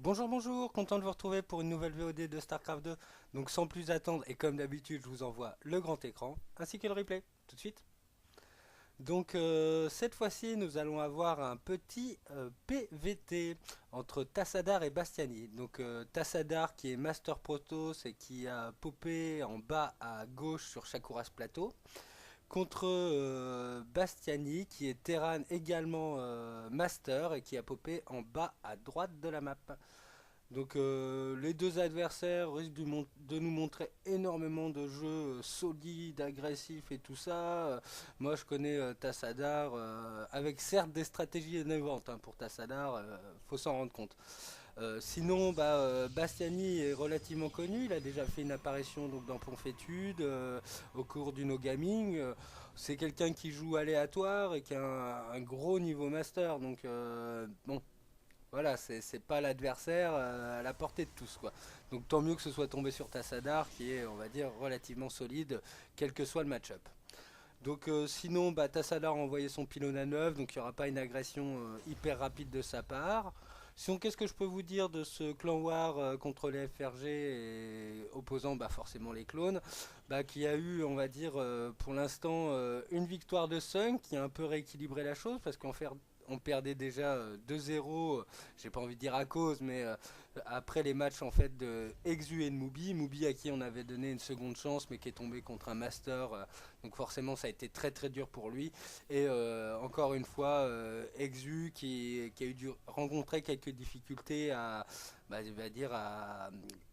Bonjour, bonjour, content de vous retrouver pour une nouvelle VOD de StarCraft 2. Donc sans plus attendre, et comme d'habitude, je vous envoie le grand écran, ainsi que le replay, tout de suite. Donc cette fois-ci, nous allons avoir un petit PVT entre Tassadar et Bastiani. Donc Tassadar qui est Master Protoss et qui a popé en bas à gauche sur Shakuras Plateau. Contre Bastiani qui est Terran également Master et qui a popé en bas à droite de la map. Donc les deux adversaires risquent de nous montrer énormément de jeux solides, agressifs et tout ça. Moi je connais Tassadar avec certes des stratégies innovantes pour Tassadar, faut s'en rendre compte. Sinon Bastiani est relativement connu, il a déjà fait une apparition donc, dans Ponfétude au cours du No Gaming. C'est quelqu'un qui joue aléatoire et qui a un gros niveau master, donc bon, voilà, c'est pas l'adversaire à la portée de tous, quoi. Donc tant mieux que ce soit tombé sur Tassadar, qui est, on va dire, relativement solide, quel que soit le match-up. Donc sinon, Tassadar a envoyé son pylône à 9, donc il n'y aura pas une agression hyper rapide de sa part. Sinon, qu'est-ce que je peux vous dire de ce clan war contre les FRG et opposant forcément les clones, qui a eu, on va dire, pour l'instant, une victoire de Sun qui a un peu rééquilibré la chose, parce qu'en fait, on perdait déjà 2-0, j'ai pas envie de dire à cause, mais après les matchs en fait de Exu et de Mubi à qui on avait donné une seconde chance, mais qui est tombé contre un master, donc forcément ça a été très très dur pour lui. Et encore une fois, Exu qui a eu dû rencontrer quelques difficultés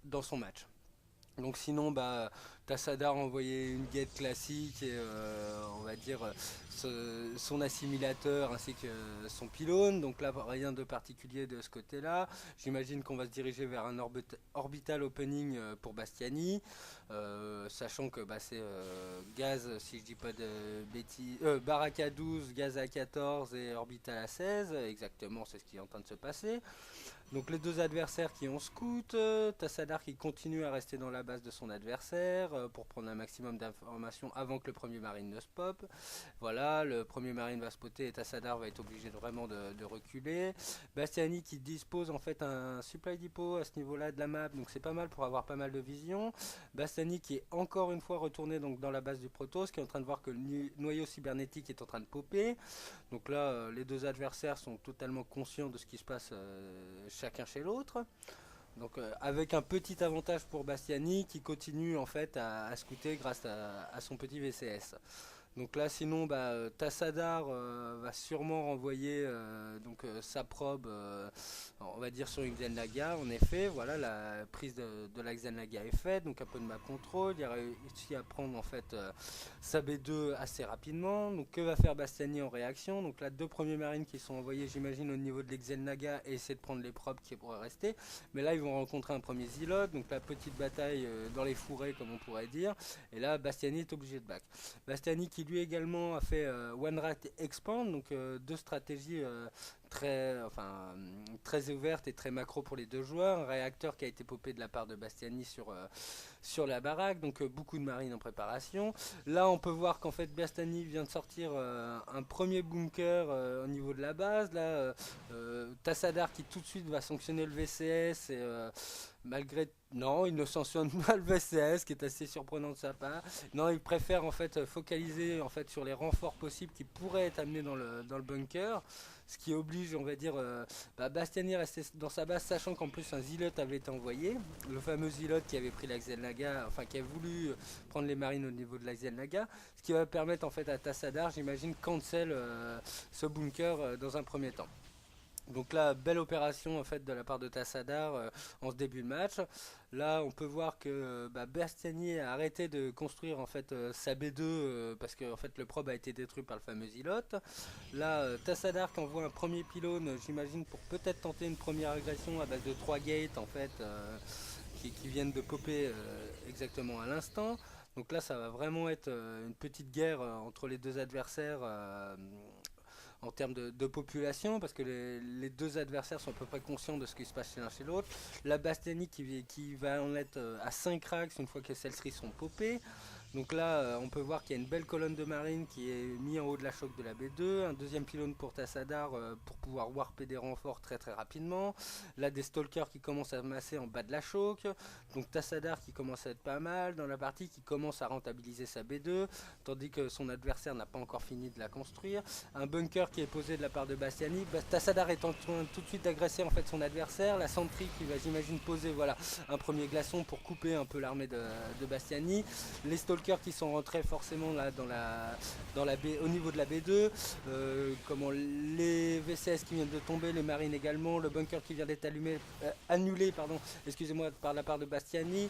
dans son match. Donc sinon, Tassadar a envoyé une guette classique et on va dire son assimilateur ainsi que son pylône. Donc là, rien de particulier de ce côté-là. J'imagine qu'on va se diriger vers un orbital opening pour Bastiani, sachant que c'est gaz, si je dis pas de bêtises, Baraka 12, gaz à 14 et orbital à 16. Exactement, c'est ce qui est en train de se passer. Donc les deux adversaires qui ont scout, Tassadar qui continue à rester dans la base de son adversaire pour prendre un maximum d'informations avant que le premier marine ne se pop. Voilà, le premier marine va spotter et Tassadar va être obligé vraiment de reculer. Bastiani qui dispose en fait un supply depot à ce niveau-là de la map, donc c'est pas mal pour avoir pas mal de vision. Bastiani qui est encore une fois retourné donc dans la base du Protoss, qui est en train de voir que le noyau cybernétique est en train de popper. Donc là, les deux adversaires sont totalement conscients de ce qui se passe chacun chez l'autre. Donc avec un petit avantage pour Bastiani qui continue en fait à scouter grâce à son petit VCS. Donc là sinon Tassadar va sûrement renvoyer sa probe on va dire sur une Xenaga. En effet voilà, la prise de la Xenaga est faite, donc un peu de map control, il a réussi à prendre en fait sa B2 assez rapidement. Donc que va faire Bastiani en réaction? Donc là deux premiers marines qui sont envoyés j'imagine au niveau de l'Xenaga et essayer de prendre les probes qui pourraient rester. Mais là ils vont rencontrer un premier Zilot, donc la petite bataille dans les fourrés comme on pourrait dire. Et là Bastiani est obligé de back. Bastiani qui lui également a fait One Rat Expand, donc deux stratégies très ouvertes et très macro pour les deux joueurs. Un réacteur qui a été popé de la part de Bastiani sur la baraque, donc beaucoup de marines en préparation. Là on peut voir qu'en fait Bastiani vient de sortir un premier bunker au niveau de la base. Là Tassadar qui tout de suite va sanctionner le VCS et malgré non, il ne sanctionne pas le VCS, qui est assez surprenant de sa part. Non, il préfère en fait focaliser en fait sur les renforts possibles qui pourraient être amenés dans le bunker, ce qui oblige, on va dire, Bastiani à rester dans sa base, sachant qu'en plus un Zilot avait été envoyé, le fameux Zilot qui avait pris la Xelnaga, enfin qui a voulu prendre les marines au niveau de la Xelnaga, ce qui va permettre en fait à Tassadar, j'imagine, cancel ce bunker dans un premier temps. Donc là, belle opération en fait de la part de Tassadar en ce début de match. Là, on peut voir que Bastiani a arrêté de construire en fait sa B2 parce que en fait le probe a été détruit par le fameux Zilot. Là, Tassadar qui envoie un premier pylône, j'imagine pour peut-être tenter une première agression à base de 3 gates en fait qui viennent de popper exactement à l'instant. Donc là, ça va vraiment être une petite guerre entre les deux adversaires en termes de population, parce que les deux adversaires sont à peu près conscients de ce qui se passe chez l'un chez l'autre. La Bastiani qui va en être à 5 racks une fois que celles-ci sont popées. Donc là, on peut voir qu'il y a une belle colonne de marine qui est mise en haut de la choke de la B2, un deuxième pylône pour Tassadar pour pouvoir warper des renforts très très rapidement. Là, des stalkers qui commencent à masser en bas de la choke. Donc Tassadar qui commence à être pas mal dans la partie, qui commence à rentabiliser sa B2, tandis que son adversaire n'a pas encore fini de la construire. Un bunker qui est posé de la part de Bastiani. Tassadar est en train tout de suite d'agresser en fait son adversaire. La Sentry qui va, j'imagine, poser voilà, un premier glaçon pour couper un peu l'armée de Bastiani. Les stalkers qui sont rentrés forcément là dans la baie, au niveau de la B2, comment les VCS qui viennent de tomber, les marines également, le bunker qui vient d'être annulé pardon, excusez-moi, par la part de Bastiani.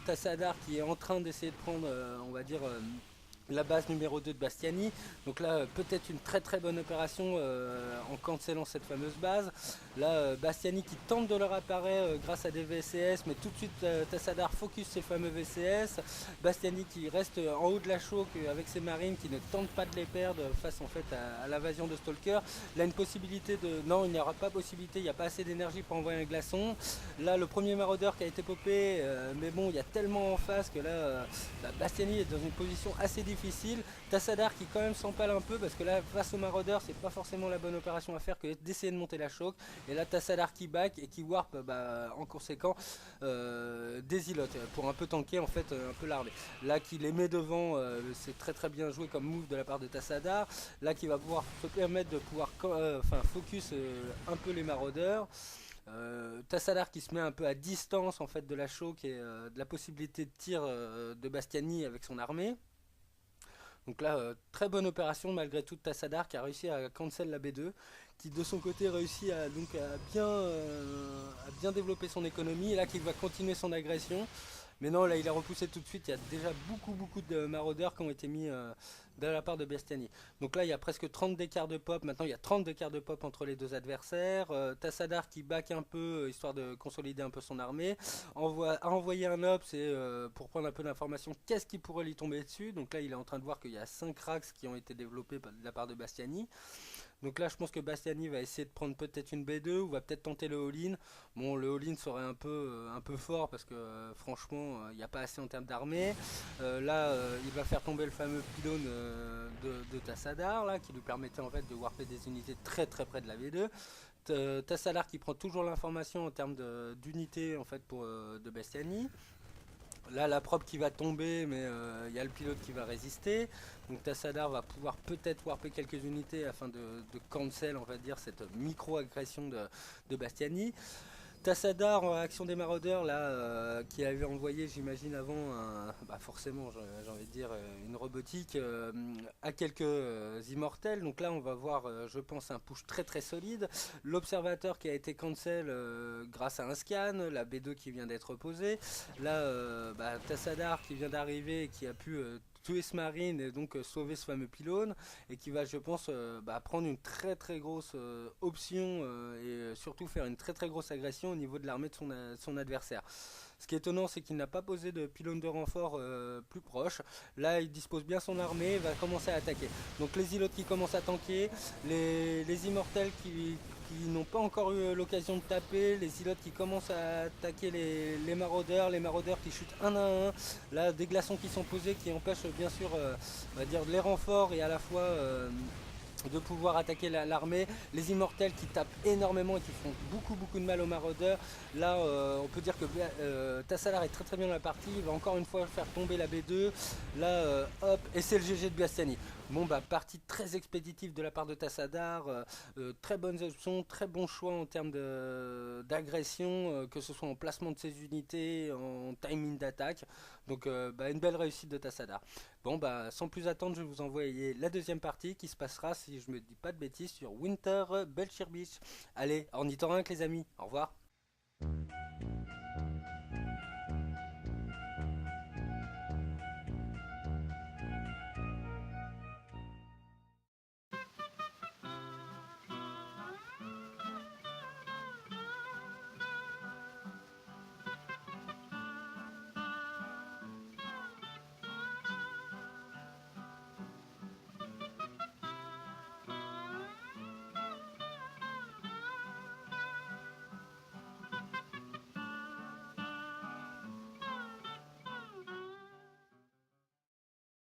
Tassadar qui est en train d'essayer de prendre, on va dire, la base numéro 2 de Bastiani. Donc là, peut-être une très très bonne opération en cancellant cette fameuse base. Là, Bastiani qui tente de leur apparaître grâce à des VCS, mais tout de suite Tassadar focus ses fameux VCS. Bastiani qui reste en haut de la choke avec ses marines, qui ne tentent pas de les perdre face en fait à l'invasion de Stalker. Là, une possibilité de... Non, il n'y aura pas possibilité, il n'y a pas assez d'énergie pour envoyer un glaçon. Là, le premier maraudeur qui a été popé, mais bon, il y a tellement en face que là, Bastiani est dans une position assez difficile. Tassadar qui quand même s'empale un peu parce que là face au maraudeur c'est pas forcément la bonne opération à faire que d'essayer de monter la choke, et là Tassadar qui back et qui warp en conséquent des îlots pour un peu tanker en fait un peu l'armée. Là qui les met devant, c'est très très bien joué comme move de la part de Tassadar, là qui va pouvoir se permettre de pouvoir focus un peu les maraudeurs. Tassadar qui se met un peu à distance en fait de la choke et de la possibilité de tir de Bastiani avec son armée. Donc là, très bonne opération malgré tout de Tassadar qui a réussi à cancel la B2, qui de son côté réussit à bien développer son économie, et là qui va continuer son agression. Mais non, là il a repoussé tout de suite, il y a déjà beaucoup de maraudeurs qui ont été mis de la part de Bastiani. Donc là il y a presque 30 d'écart de pop, maintenant il y a 30 d'écart de pop entre les deux adversaires. Tassadar qui back un peu, histoire de consolider un peu son armée, a envoyé un ops pour prendre un peu d'informations, qu'est-ce qui pourrait lui tomber dessus. Donc là il est en train de voir qu'il y a 5 racks qui ont été développés de la part de Bastiani. Donc là je pense que Bastiani va essayer de prendre peut-être une B2 ou va peut-être tenter le all-in. Bon, le all-in serait un peu fort parce que franchement il n'y a pas assez en termes d'armée. Il va faire tomber le fameux pylône de Tassadar là, qui lui permettait en fait de warper des unités très très près de la V2. Tassadar qui prend toujours l'information en termes d'unités en fait de Bastiani. Là, la probe qui va tomber, mais il y a le pilote qui va résister. Donc Tassadar va pouvoir peut-être warper quelques unités afin de cancel, on va dire, cette micro-agression de Bastiani. Tassadar en réaction des maraudeurs là, qui avait envoyé j'imagine avant forcément j'ai envie de dire une robotique à quelques immortels. Donc là on va voir je pense un push très très solide, l'observateur qui a été cancel grâce à un scan, la B2 qui vient d'être posée, là Tassadar qui vient d'arriver et qui a pu tuer ce marine et donc sauver ce fameux pylône, et qui va je pense prendre une très très grosse option et surtout faire une très très grosse agression au niveau de l'armée de son adversaire. Ce qui est étonnant, c'est qu'il n'a pas posé de pylône de renfort plus proche. Là, il dispose bien son armée, va commencer à attaquer. Donc les îlots qui commencent à tanker, les immortels qui n'ont pas encore eu l'occasion de taper, les îlots qui commencent à attaquer les maraudeurs qui chutent un à un. Là, des glaçons qui sont posés qui empêchent bien sûr on va dire les renforts et à la fois de pouvoir attaquer l'armée, les immortels qui tapent énormément et qui font beaucoup de mal aux maraudeurs. Là on peut dire que Tassadar est très très bien dans la partie, il va encore une fois faire tomber la B2, là hop, et c'est le GG de Bastiani. Bon partie très expéditive de la part de Tassadar, très bonnes options, très bon choix en termes d'agression, que ce soit en placement de ses unités, en timing d'attaque. Donc une belle réussite de Tassadar. Bon sans plus attendre, je vais vous envoyer la deuxième partie qui se passera, si je me dis pas de bêtises, sur Winter Belcher Beach. Allez, ornithorynque les amis, au revoir.